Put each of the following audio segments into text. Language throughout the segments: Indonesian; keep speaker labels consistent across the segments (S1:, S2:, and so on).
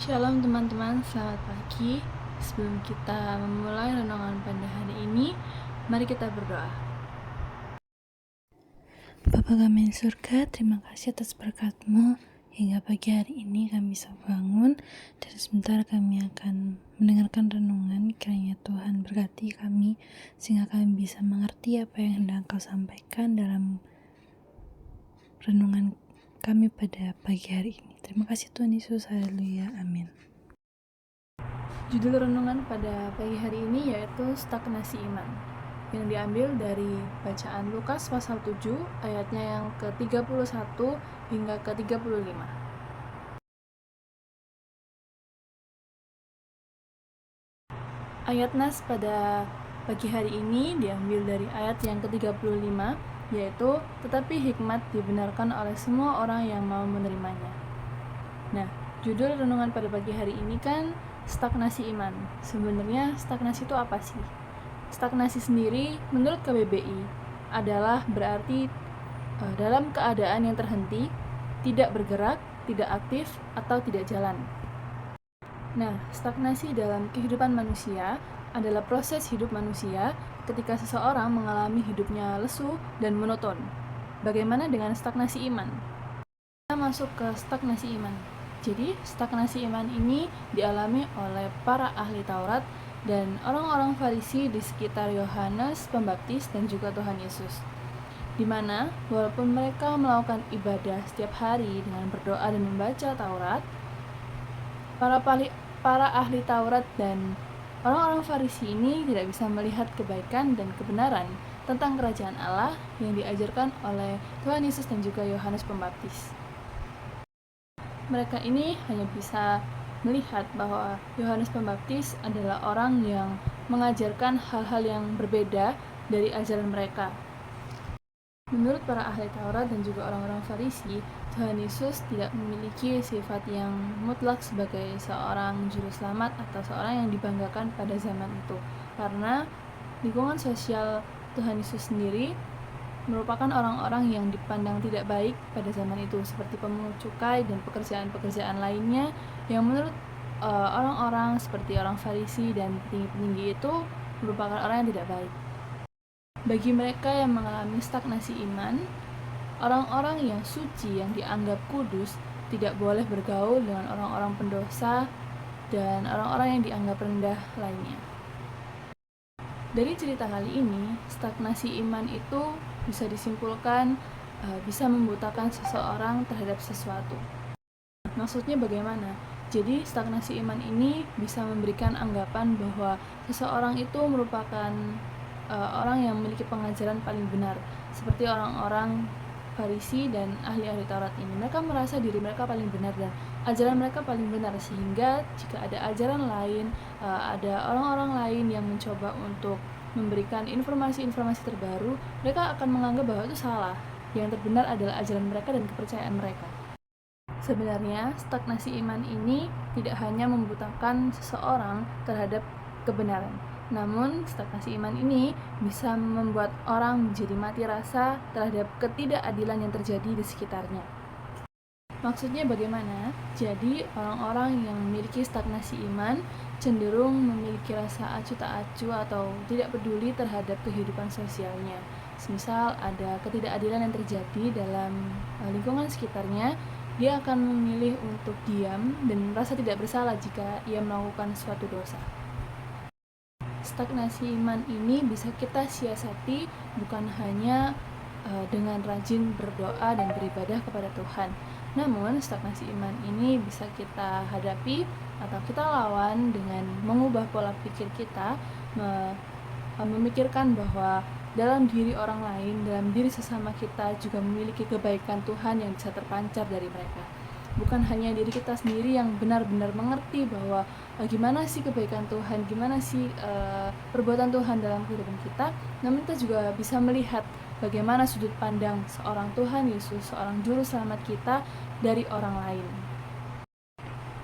S1: Shalom teman-teman, selamat pagi. Sebelum kita memulai renungan pada hari ini, mari kita berdoa. Bapa kami di surga, terima kasih atas berkat-Mu hingga pagi hari ini kami bisa bangun dan sebentar kami akan mendengarkan renungan. Kiranya Tuhan berkati kami sehingga kami bisa mengerti apa yang hendak Kau sampaikan dalam renungan kami pada pagi hari ini. Terima kasih Tuhan Yesus, haleluya, amin. Judul renungan pada pagi hari ini yaitu stagnasi iman, yang diambil dari bacaan Lukas pasal 7 ayatnya yang ke-31 hingga ke-35. Ayat nas pada pagi hari ini diambil dari ayat yang ke-35, yaitu tetapi hikmat dibenarkan oleh semua orang yang mau menerimanya. Nah, judul renungan pada pagi hari ini kan stagnasi iman. Sebenarnya stagnasi itu apa sih? Stagnasi sendiri menurut KBBI adalah berarti dalam keadaan yang terhenti, tidak bergerak, tidak aktif, atau tidak jalan. Nah, stagnasi dalam kehidupan manusia adalah proses hidup manusia ketika seseorang mengalami hidupnya lesu dan monoton. Bagaimana dengan stagnasi iman? Kita masuk ke stagnasi iman. Jadi, stagnasi iman ini dialami oleh para ahli Taurat dan orang-orang Farisi di sekitar Yohanes Pembaptis dan juga Tuhan Yesus, di mana walaupun mereka melakukan ibadah setiap hari dengan berdoa dan membaca Taurat, para ahli Taurat dan orang-orang Farisi ini tidak bisa melihat kebaikan dan kebenaran tentang kerajaan Allah yang diajarkan oleh Tuhan Yesus dan juga Yohanes Pembaptis. Mereka ini hanya bisa melihat bahwa Yohanes Pembaptis adalah orang yang mengajarkan hal-hal yang berbeda dari ajaran mereka. Menurut para ahli Taurat dan juga orang-orang Farisi, Tuhan Yesus tidak memiliki sifat yang mutlak sebagai seorang juru selamat atau seorang yang dibanggakan pada zaman itu, karena lingkungan sosial Tuhan Yesus sendiri merupakan orang-orang yang dipandang tidak baik pada zaman itu, seperti pemungut cukai dan pekerjaan-pekerjaan lainnya yang menurut orang-orang seperti orang Farisi dan petinggi-petinggi itu merupakan orang yang tidak baik. Bagi mereka yang mengalami stagnasi iman, orang-orang yang suci yang dianggap kudus tidak boleh bergaul dengan orang-orang pendosa dan orang-orang yang dianggap rendah lainnya. Dari cerita kali ini, stagnasi iman itu bisa disimpulkan bisa membutakan seseorang terhadap sesuatu. Maksudnya bagaimana? Jadi stagnasi iman ini bisa memberikan anggapan bahwa seseorang itu merupakan orang yang memiliki pengajaran paling benar, seperti orang-orang Farisi dan ahli-ahli Taurat ini. Mereka merasa diri mereka paling benar dan ajaran mereka paling benar, sehingga jika ada ajaran lain, ada orang-orang lain yang mencoba untuk memberikan informasi-informasi terbaru, mereka akan menganggap bahwa itu salah. Yang terbenar adalah ajaran mereka dan kepercayaan mereka. Sebenarnya, stagnasi iman ini tidak hanya membutakan seseorang terhadap kebenaran, namun stagnasi iman ini bisa membuat orang menjadi mati rasa terhadap ketidakadilan yang terjadi di sekitarnya. Maksudnya bagaimana? Jadi orang-orang yang memiliki stagnasi iman cenderung memiliki rasa acuh tak acuh atau tidak peduli terhadap kehidupan sosialnya. Semisal ada ketidakadilan yang terjadi dalam lingkungan sekitarnya, dia akan memilih untuk diam dan merasa tidak bersalah jika ia melakukan suatu dosa. Stagnasi iman ini bisa kita siasati bukan hanya dengan rajin berdoa dan beribadah kepada Tuhan, namun stagnasi iman ini bisa kita hadapi atau kita lawan dengan mengubah pola pikir kita, memikirkan bahwa dalam diri orang lain, dalam diri sesama kita juga memiliki kebaikan Tuhan yang bisa terpancar dari mereka. Bukan hanya diri kita sendiri yang benar-benar mengerti bahwa gimana sih kebaikan Tuhan, gimana sih perbuatan Tuhan dalam kehidupan kita, namun kita juga bisa melihat bagaimana sudut pandang seorang Tuhan Yesus, seorang juru selamat kita dari orang lain.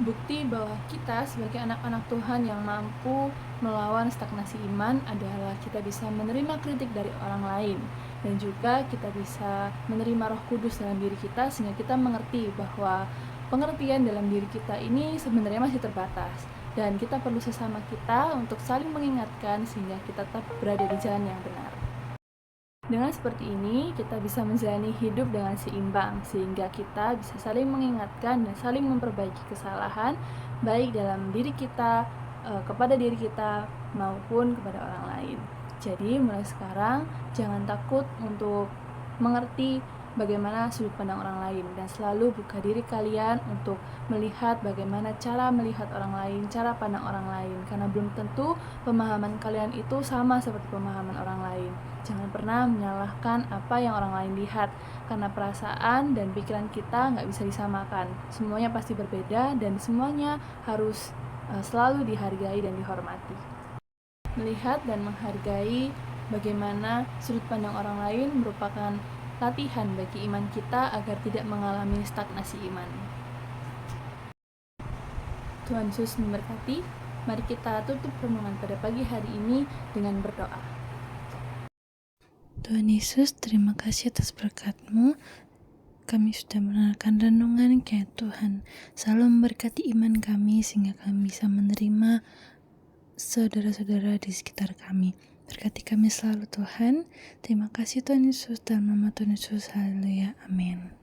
S1: Bukti bahwa kita sebagai anak-anak Tuhan yang mampu melawan stagnasi iman adalah kita bisa menerima kritik dari orang lain, dan juga kita bisa menerima Roh Kudus dalam diri kita sehingga kita mengerti bahwa pengertian dalam diri kita ini sebenarnya masih terbatas, dan kita perlu sesama kita untuk saling mengingatkan sehingga kita tetap berada di jalan yang benar. Dengan seperti ini, kita bisa menjalani hidup dengan seimbang, sehingga kita bisa saling mengingatkan dan saling memperbaiki kesalahan, baik dalam diri kita, kepada diri kita, maupun kepada orang lain. Jadi, mulai sekarang, jangan takut untuk mengerti bagaimana sudut pandang orang lain, dan selalu buka diri kalian untuk melihat bagaimana cara melihat orang lain, cara pandang orang lain, karena belum tentu pemahaman kalian itu sama seperti pemahaman orang lain. Jangan pernah menyalahkan apa yang orang lain lihat, karena perasaan dan pikiran kita nggak bisa disamakan. Semuanya pasti berbeda dan semuanya harus selalu dihargai dan dihormati. Melihat dan menghargai bagaimana sudut pandang orang lain merupakan latihan bagi iman kita agar tidak mengalami stagnasi iman. Tuhan Yesus memberkati. Mari kita tutup renungan pada pagi hari ini dengan berdoa.
S2: Tuhan Yesus, terima kasih atas berkat-Mu. Kami sudah mendengarkan renungan, kiranya Tuhan selalu memberkati iman kami sehingga kami bisa menerima saudara-saudara di sekitar kami. Berkati kami selalu Tuhan. Terima kasih Tuhan Yesus, dalam nama Tuhan Yesus. Haleluya. Amin.